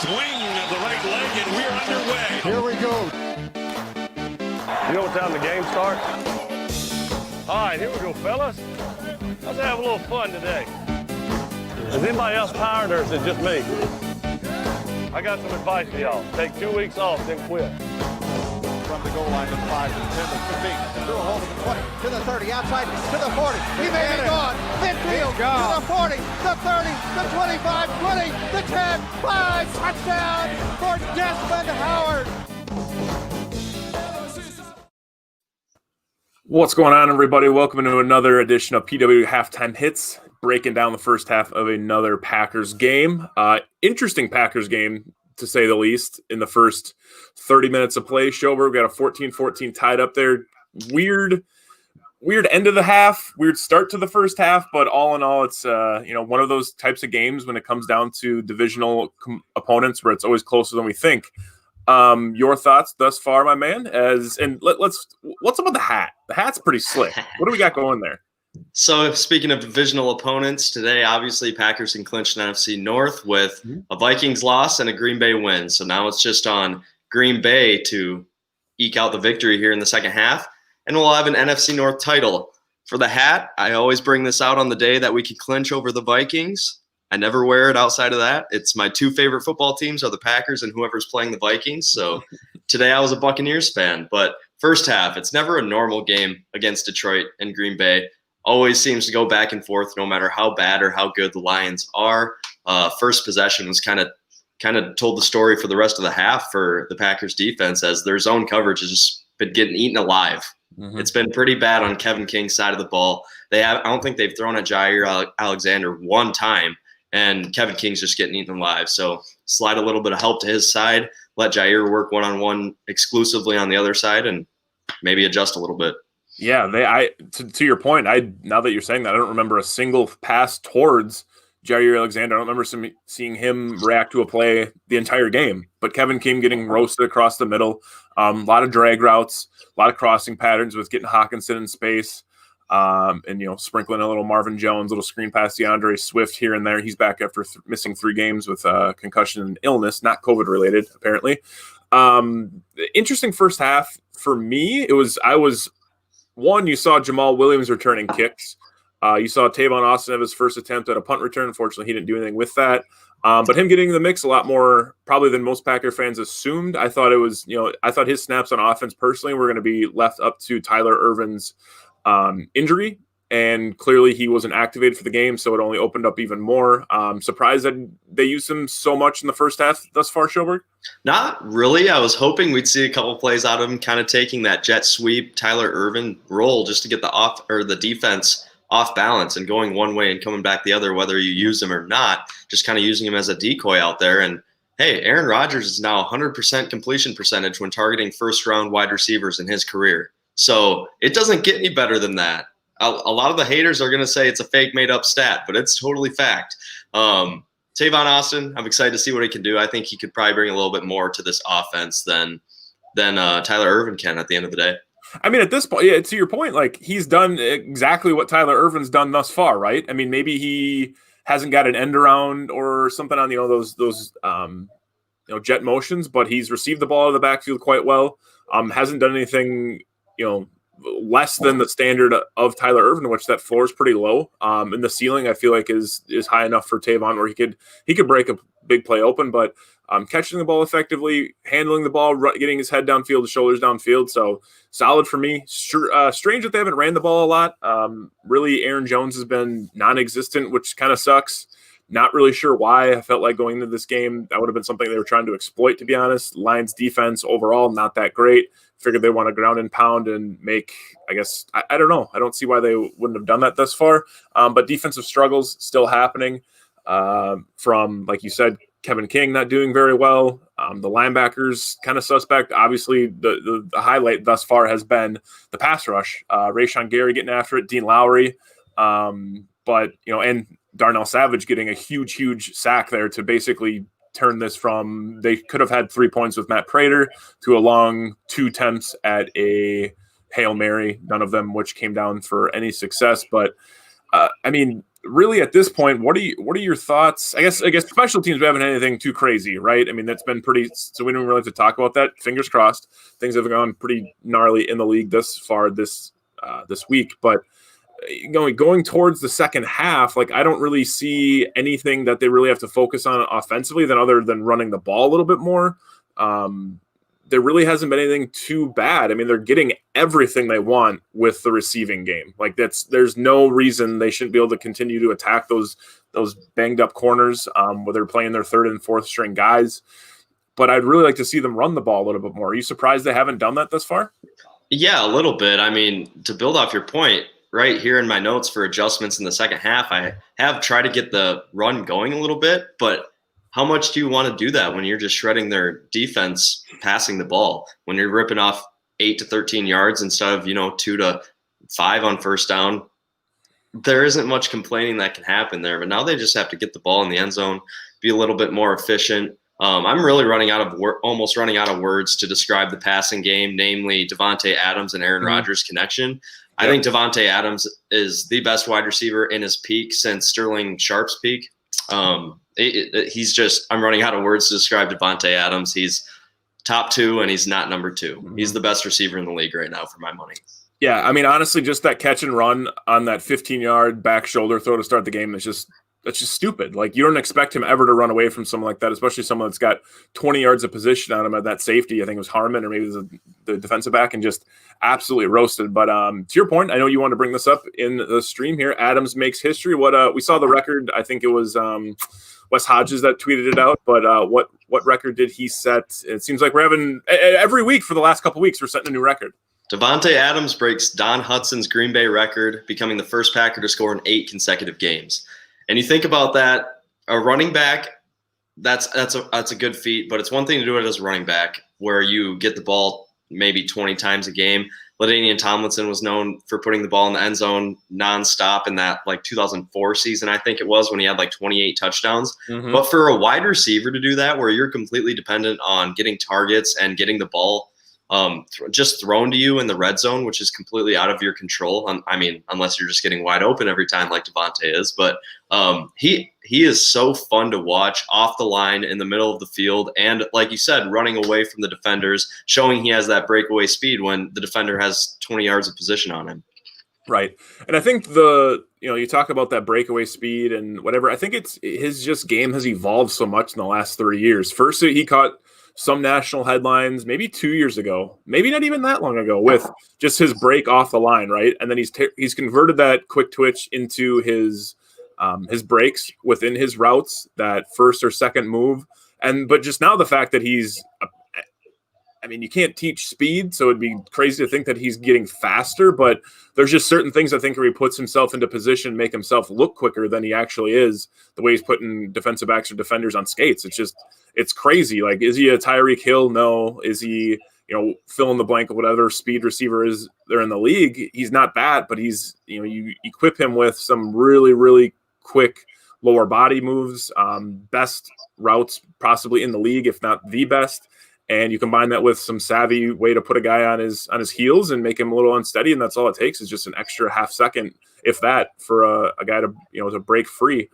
swing of the right leg, and we're underway. Here we go. You know what time the game starts? All right, here we go, fellas. Let's have a little fun today. Is anybody else tired, or is it just me? I got some advice for y'all. Take 2 weeks off, then quit. From the goal line to 5 to 10 to 15. Through a hole to the 20, to the 30, outside to the 40. He may be gone. Midfield to the 40, the 30, the 25, 20, the 10, 5. Touchdown for Desmond Howard. What's going on, everybody? Welcome to another edition of PWW Halftime Hits, breaking down the first half of another Packers game. Interesting Packers game, to say the least, in the first 30 minutes of play. Schoberg got a 14-14 tied up there. Weird end of the half, weird start to the first half, but all in all, it's one of those types of games when it comes down to divisional opponents where it's always closer than we think. Your thoughts thus far, my man? What's up with the hat? The hat's pretty slick. What do we got going there? So speaking of divisional opponents, today obviously Packers can clinch an NFC North with a Vikings loss and a Green Bay win. So now it's just on Green Bay to eke out the victory here in the second half, and we'll have an NFC North title. For the hat, I always bring this out on the day that we can clinch over the Vikings. I never wear it outside of that. It's my two favorite football teams are the Packers and whoever's playing the Vikings. So today I was a Buccaneers fan. But first half, it's never a normal game against Detroit and Green Bay. Always seems to go back and forth no matter how bad or how good the Lions are. First possession was kind of told the story for the rest of the half for the Packers defense, as their zone coverage has just been getting eaten alive. Mm-hmm. It's been pretty bad on Kevin King's side of the ball. I don't think they've thrown at Jair Alexander one time, and Kevin King's just getting eaten alive. So slide a little bit of help to his side, let Jair work one-on-one exclusively on the other side, and maybe adjust a little bit. Yeah, to your point, now that you're saying that, I don't remember a single pass towards Jair Alexander. I don't remember seeing him react to a play the entire game. But Kevin King getting roasted across the middle, a lot of drag routes, a lot of crossing patterns with getting Hawkinson in space, and sprinkling a little Marvin Jones, little screen pass DeAndre Swift here and there. He's back after missing 3 games with concussion and illness, not COVID related apparently. Interesting first half for me. You saw Jamal Williams returning kicks. You saw Tavon Austin have his first attempt at a punt return. Unfortunately, he didn't do anything with that. But him getting in the mix a lot more probably than most Packer fans assumed. I thought his snaps on offense personally were going to be left up to Tyler Ervin's injury. And clearly he wasn't activated for the game, so it only opened up even more. Surprised that they used him so much in the first half thus far, Schoberg? Not really. I was hoping we'd see a couple plays out of him kind of taking that jet sweep Tyler Ervin role just to get the defense off balance and going one way and coming back the other, whether you use him or not, just kind of using him as a decoy out there. And hey, Aaron Rodgers is now 100% completion percentage when targeting first-round wide receivers in his career. So it doesn't get any better than that. A lot of the haters are going to say it's a fake made-up stat, but it's totally fact. Tavon Austin, I'm excited to see what he can do. I think he could probably bring a little bit more to this offense than Tyler Ervin can at the end of the day. I mean, at this point, yeah, to your point, like he's done exactly what Tyler Ervin's done thus far, right? I mean, maybe he hasn't got an end around or something on those jet motions, but he's received the ball out of the backfield quite well. Hasn't done anything, less than the standard of Tyler Ervin, which that floor is pretty low. And the ceiling, I feel like, is high enough for Tavon where he could break a big play open, but catching the ball effectively, handling the ball, getting his head downfield, his shoulders downfield. So solid for me. Strange that they haven't ran the ball a lot. Really, Aaron Jones has been non-existent, which kind of sucks. Not really sure why. I felt like going into this game, that would have been something they were trying to exploit, to be honest. Lions defense overall, not that great. Figured they want to ground and pound and make, I guess, I don't know. I don't see why they wouldn't have done that thus far. But defensive struggles still happening from, like you said, Kevin King not doing very well. The linebackers kind of suspect. Obviously, the highlight thus far has been the pass rush. Rashawn Gary getting after it, Dean Lowry. But, and Darnell Savage getting a huge sack there to basically turn this from they could have had 3 points with Matt Prater to a long 2 attempts at a Hail Mary, none of them which came down for any success. But, really at this point, what are your thoughts? I guess special teams, we haven't had anything too crazy, right? I mean, that's been pretty, so we don't really have to talk about that. Fingers crossed. Things have gone pretty gnarly in the league thus far this week. But going towards the second half, like I don't really see anything that they really have to focus on offensively other than running the ball a little bit more. There really hasn't been anything too bad. I mean, they're getting everything they want with the receiving game. Like there's no reason they shouldn't be able to continue to attack those banged up corners where they're playing their third and fourth string guys. But I'd really like to see them run the ball a little bit more. Are you surprised they haven't done that thus far? Yeah, a little bit. I mean, to build off your point, right here in my notes for adjustments in the second half, I have tried to get the run going a little bit, but how much do you want to do that when you're just shredding their defense passing the ball, when you're ripping off 8 to 13 yards instead of, 2 to 5 on first down? There isn't much complaining that can happen there, but now they just have to get the ball in the end zone, be a little bit more efficient. I'm really almost running out of words to describe the passing game, namely Davante Adams and Aaron Rodgers connection. I think Davante Adams is the best wide receiver in his peak since Sterling Sharp's peak. I'm running out of words to describe Davante Adams. He's top 2 and he's not number 2. Mm-hmm. He's the best receiver in the league right now for my money. Yeah, I mean, honestly, just that catch and run on that 15-yard back shoulder throw to start the game that's just stupid. Like, you don't expect him ever to run away from someone like that, especially someone that's got 20 yards of position on him at that safety. I think it was Harmon or maybe it was the defensive back, and just absolutely roasted. But to your point, I know you want to bring this up in the stream here. Adams makes history. What we saw the record, I think it was Wes Hodges that tweeted it out, but what record did he set? It seems like we're having every week for the last couple of weeks, we're setting a new record. Davante Adams breaks Don Hudson's Green Bay record, becoming the first Packer to score in 8 consecutive games. And you think about that, a running back, that's a good feat, but it's one thing to do it as a running back where you get the ball maybe 20 times a game. LaDainian Tomlinson was known for putting the ball in the end zone nonstop in that 2004 season, I think it was, when he had 28 touchdowns. Mm-hmm. But for a wide receiver to do that, where you're completely dependent on getting targets and getting the ball just thrown to you in the red zone, which is completely out of your control. I mean, unless you're just getting wide open every time like Davante is. But he is so fun to watch off the line in the middle of the field. And like you said, running away from the defenders, showing he has that breakaway speed when the defender has 20 yards of position on him. Right. And I think you talk about that breakaway speed and whatever. I think it's his just game has evolved so much in the last 3 years. First, he caught some national headlines maybe 2 years ago, maybe not even that long ago, with just his break off the line, right? And then he's converted that quick twitch into his breaks within his routes, that first or second move. But just now the fact that you can't teach speed, so it'd be crazy to think that he's getting faster, but there's just certain things I think where he puts himself into position, make himself look quicker than he actually is, the way he's putting defensive backs or defenders on skates. It's crazy. Like, is he a Tyreek Hill? No. Is he, fill in the blank of whatever speed receiver is there in the league? He's not that, but he's, you equip him with some really, really quick lower body moves, best routes possibly in the league, if not the best. And you combine that with some savvy way to put a guy on his heels and make him a little unsteady, and that's all it takes is just an extra half second, if that, for a guy to break free.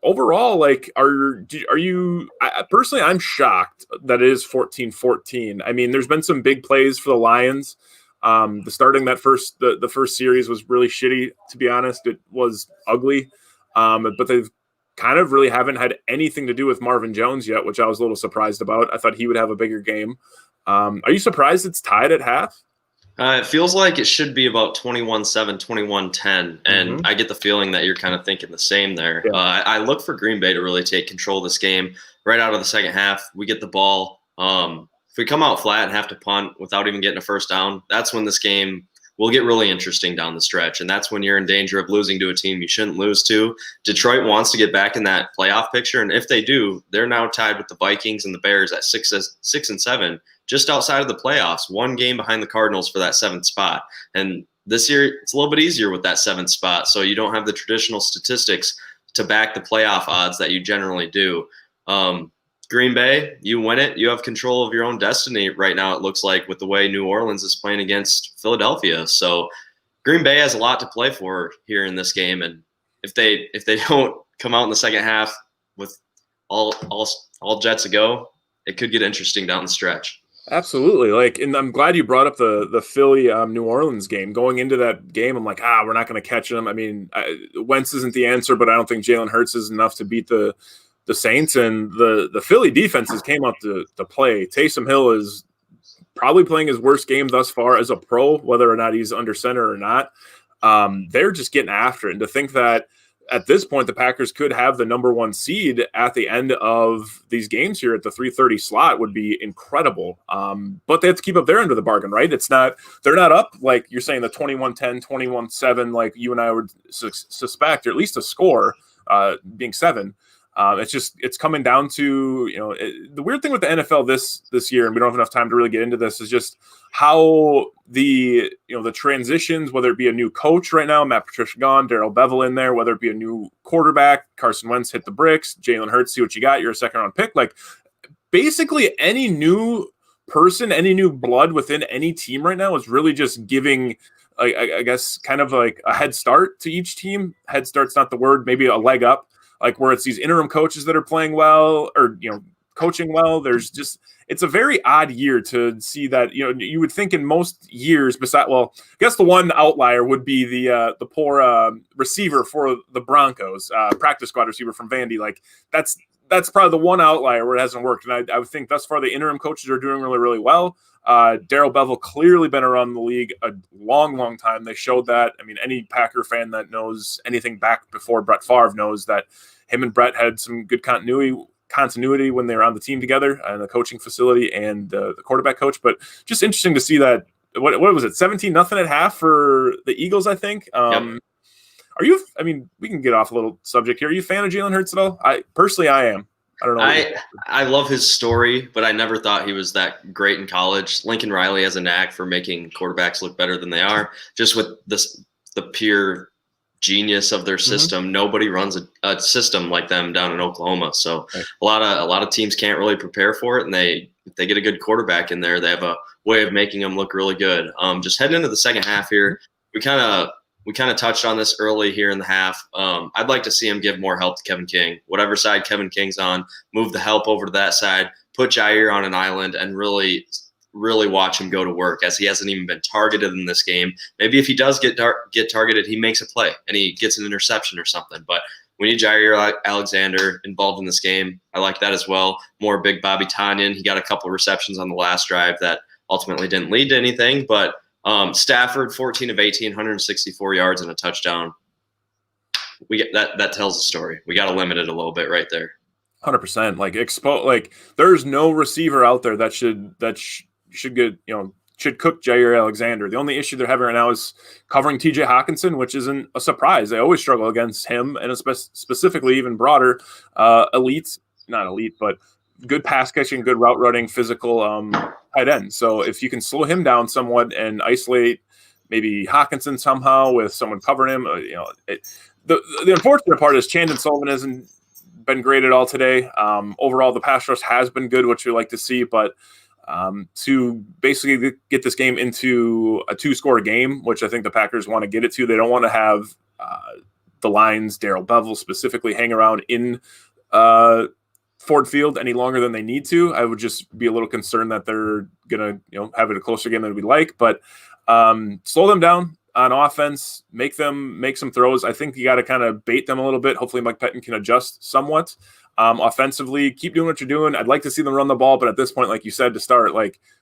Overall, are you? Personally, I'm shocked that it is 14-14. I mean, there's been some big plays for the Lions. The starting the first series was really shitty, to be honest. It was ugly, but they've kind of really haven't had anything to do with Marvin Jones yet, which I was a little surprised about. I thought he would have a bigger game. Are you surprised it's tied at half? It feels like it should be about 21-7, 21-10, and I get the feeling that you're kind of thinking the same there. Yeah. I look for Green Bay to really take control of this game right out of the second half. We get the ball. If we come out flat and have to punt without even getting a first down, that's when this game will get really interesting down the stretch, and that's when you're in danger of losing to a team you shouldn't lose to. Detroit wants to get back in that playoff picture, and if they do, they're now tied with the Vikings and the Bears at 6-7, just outside of the playoffs, one game behind the Cardinals for that 7th spot. And this year, it's a little bit easier with that 7th spot, so you don't have the traditional statistics to back the playoff odds that you generally do. Green Bay, you win it. You have control of your own destiny right now, it looks like, with the way New Orleans is playing against Philadelphia. So Green Bay has a lot to play for here in this game, and if they don't come out in the second half with all jets a go, it could get interesting down the stretch. Absolutely. Like, and I'm glad you brought up the Philly New Orleans game. Going into that game, I'm like, we're not going to catch them. I mean, Wentz isn't the answer, but I don't think Jalen Hurts is enough to beat the Saints. And the Philly defenses came out to play. Taysom Hill is probably playing his worst game thus far as a pro, whether or not he's under center or not. They're just getting after it. And to think that at this point, the Packers could have the number 1 seed at the end of these games here at the 3:30 slot would be incredible. But they have to keep up their end of the bargain, right? They're not up like you're saying the 21-10, 21-7, like you and I would suspect, or at least a score being 7. It's coming down to, the weird thing with the NFL this year, and we don't have enough time to really get into this, is just how the transitions, whether it be a new coach right now, Matt Patricia gone, Darrell Bevell in there, whether it be a new quarterback, Carson Wentz hit the bricks, Jalen Hurts, see what you got, you're a second-round pick. Like, basically any new person, any new blood within any team right now is really just giving, I guess, kind of like a head start to each team. Head start's not the word, maybe a leg up. Like where it's these interim coaches that are playing well or, coaching well. It's a very odd year to see that, you would think in most years I guess the one outlier would be the poor receiver for the Broncos, practice squad receiver from Vandy. Like that's probably the one outlier where it hasn't worked. And I would think thus far the interim coaches are doing really, really well. Darrell Bevell clearly been around the league a long, long time. They showed that. I mean, any Packer fan that knows anything back before Brett Favre knows that him and Brett had some good continuity when they were on the team together in the coaching facility and the quarterback coach. But just interesting to see that. What was it? 17-0 at half for the Eagles, I think. Yep. Are you? I mean, we can get off a little subject here. Are you a fan of Jalen Hurts at all? I am. I don't know. I love his story, but I never thought he was that great in college. Lincoln Riley has a knack for making quarterbacks look better than they are. Just with the pure genius of their system. Mm-hmm. Nobody runs a system like them down in Oklahoma. So right. a lot of teams can't really prepare for it, and if they get a good quarterback in there, they have a way of making them look really good. Just heading into the second half here, we kind of touched on this early here in the half. I'd like to see him give more help to Kevin King. Whatever side Kevin King's on, move the help over to that side, put Jair on an island, and really watch him go to work, as he hasn't even been targeted in this game. Maybe if he does get targeted, he makes a play and he gets an interception or something. But we need Jair Alexander involved in this game. I like that as well. More big Bobby Tonyan. He got a couple of receptions on the last drive that ultimately didn't lead to anything. But Stafford, 14 of 18, 164 yards and a touchdown. We get that tells a story. We got to limit it a little bit right there. 100%. There's no receiver out there that should cook Jair Alexander. The only issue they're having right now is covering TJ Hawkinson, which isn't a surprise. They always struggle against him, and specifically even broader not elite, but good pass catching, good route running, physical tight end. So if you can slow him down somewhat and isolate maybe Hawkinson somehow with someone covering him, the unfortunate part is Chandon Sullivan hasn't been great at all today. Overall, the pass rush has been good, which we like to see, but to basically get this game into a 2-score game, which I think the Packers want to get it to, they don't want to have the Lions, Darrell Bevell specifically, hang around in Ford Field any longer than they need to. I would just be a little concerned that they're going to have it a closer game than we'd like, but slow them down on offense, make some throws. I think you got to kind of bait them a little bit. Hopefully Mike Pettin can adjust somewhat. Offensively, keep doing what you're doing. I'd like to see them run the ball, but at this point, like you said to start,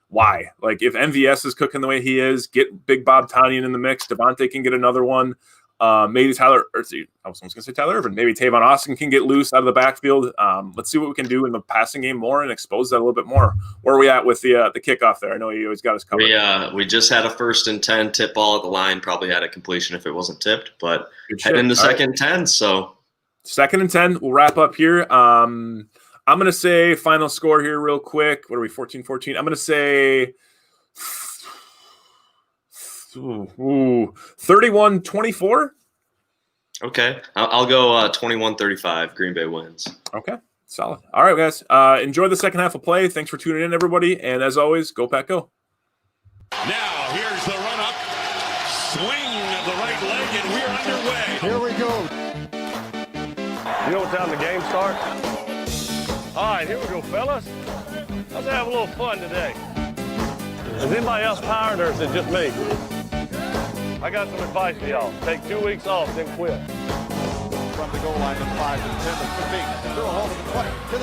why? If MVS is cooking the way he is, get Big Bob Tonyan in the mix. Devontae can get another one. Maybe I was going to say Tyler Ervin. Maybe Tavon Austin can get loose out of the backfield. Let's see what we can do in the passing game more and expose that a little bit more. Where are we at with the kickoff there? I know you always got us covered. We just had a 1st and 10 tip ball at the line. Probably had a completion if it wasn't tipped, but head into second and 10. So 2nd and 10. We'll wrap up here. I'm going to say final score here real quick. What are we, 14-14? I'm going to say 31-24. Okay. I'll go 21-35. Green Bay wins. Okay. Solid. All right, guys. Enjoy the second half of play. Thanks for tuning in, everybody. And as always, go Pack Go. Now here's the run-up. Swing of the right leg, and we're underway. Here we go. You know what time the game starts? All right, here we go, fellas. Let's have a little fun today. Is anybody else tired, or is it just me? I got some advice for y'all. Take 2 weeks off, then quit. From the goal line to 5 to 10 to 15. Through a hole to the 20, to